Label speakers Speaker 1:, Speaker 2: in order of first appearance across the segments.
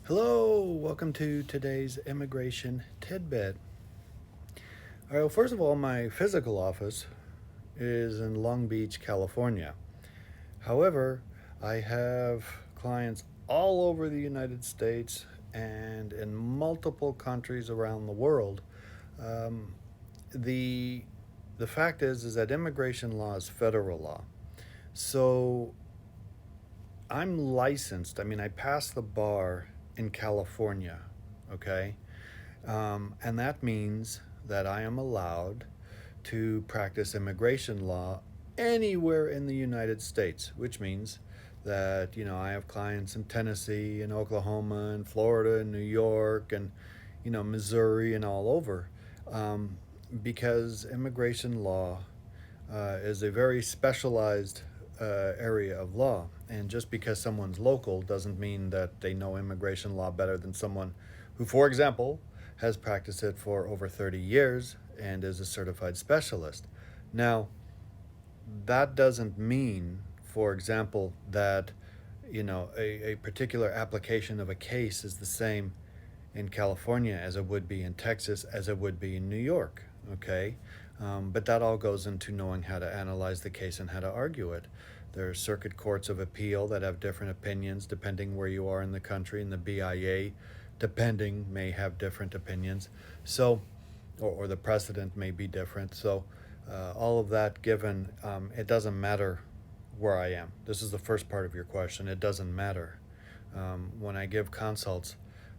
Speaker 1: Hello, welcome to today's immigration tidbit. All right, well, first of all, my physical office is in Long Beach, California. However, I have clients all over the United States and in multiple countries around the world. Um, the the fact is that immigration law is federal law. So I'm licensed. I mean, I passed the bar in California, okay? And that means that I am allowed to practice immigration law anywhere in the United States, which means that, I have clients in Tennessee and Oklahoma and Florida and New York and, Missouri and all over. Um, because immigration law is a very specialized area of law. And just because someone's local doesn't mean that they know immigration law better than someone who, for example, has practiced it for over 30 years and is a certified specialist. Now, that doesn't mean, for example, that a particular application of a case is the same in California as it would be in Texas, as it would be in New York. Okay, but that all goes into knowing how to analyze the case and how to argue it. There are circuit courts of appeal that have different opinions depending where you are in the country, and the BIA, depending, may have different opinions. So, or the precedent may be different. So, all of that given, it doesn't matter where I am. This is the first part of your question. It doesn't matter. When I give consults,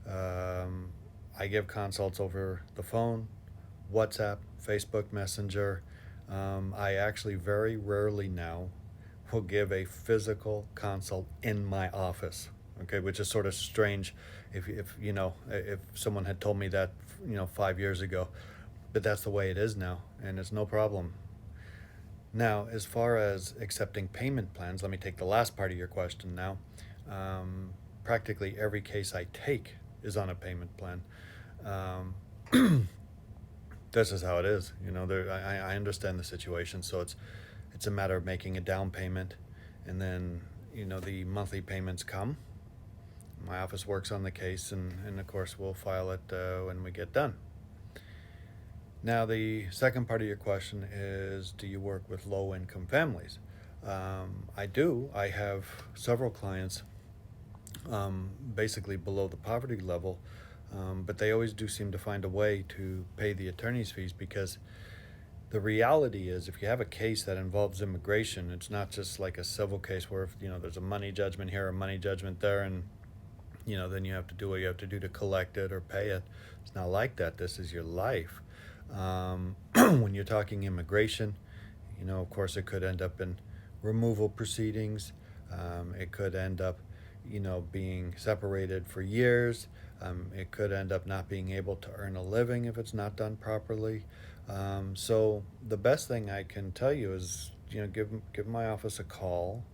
Speaker 1: um, I give consults over the phone, WhatsApp, Facebook Messenger. I actually very rarely now will give a physical consult in my office. Okay, which is sort of strange, if someone had told me that 5 years ago, but that's the way it is now, and it's no problem. Now, as far as accepting payment plans, let me take the last part of your question now. Um, Practically every case I take is on a payment plan. Um, this is how it is. I understand the situation, so it's a matter of making a down payment, and then the monthly payments come. My office works on the case, and of course we'll file it when we get done. Now, the second part of your question is, do you work with low income families? I do. I have several clients basically below the poverty level, but they always do seem to find a way to pay the attorney's fees, because the reality is, if you have a case that involves immigration, it's not just like a civil case where there's a money judgment here, a money judgment there, and then you have to do what you have to do to collect it or pay it. It's not like that. This is your life. When you're talking immigration, of course, it could end up in removal proceedings. It could end up, being separated for years. It could end up not being able to earn a living if it's not done properly. So the best thing I can tell you is, give my office a call,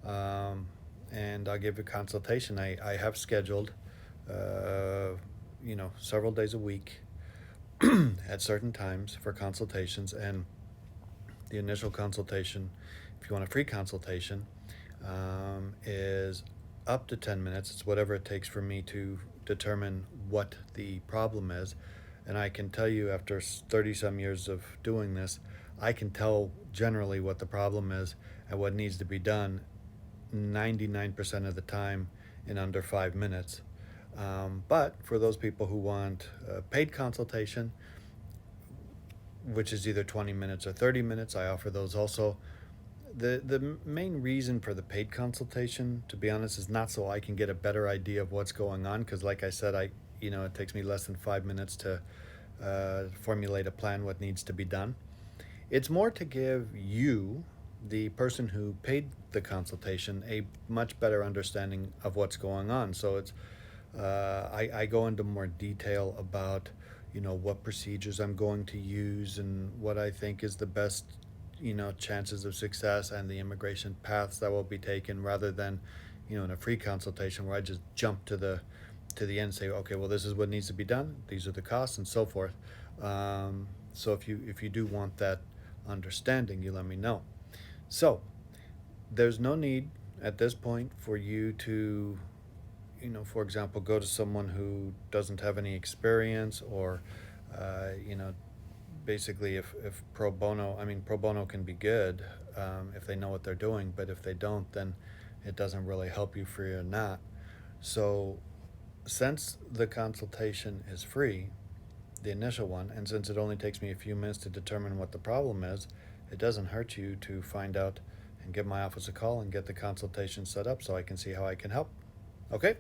Speaker 1: and I'll give you a consultation. I have scheduled, several days a week at certain times for consultations, and the initial consultation, if you want a free consultation, is up to 10 minutes. It's whatever it takes for me to determine what the problem is. And I can tell you, after 30 some years of doing this, I can tell generally what the problem is and what needs to be done 99% of the time in under 5 minutes. But for those people who want a paid consultation, which is either 20 minutes or 30 minutes, I offer those also. The main reason for the paid consultation, to be honest, is not so I can get a better idea of what's going on, because like I said, it takes me less than 5 minutes to formulate a plan, what needs to be done. It's more to give you, the person who paid the consultation, a much better understanding of what's going on. So I go into more detail about what procedures I'm going to use and what I think is the best chances of success and the immigration paths that will be taken, rather than in a free consultation where I just jump to the end and say, okay, well, this is what needs to be done, these are the costs, and so forth. So if you do want that understanding, you let me know. So there's no need at this point for you to for example, go to someone who doesn't have any experience, or, you know, basically if pro bono can be good if they know what they're doing, but if they don't, then it doesn't really help you free or not. So since the consultation is free, the initial one, and since it only takes me a few minutes to determine what the problem is, it doesn't hurt you to find out and give my office a call and get the consultation set up so I can see how I can help. Okay?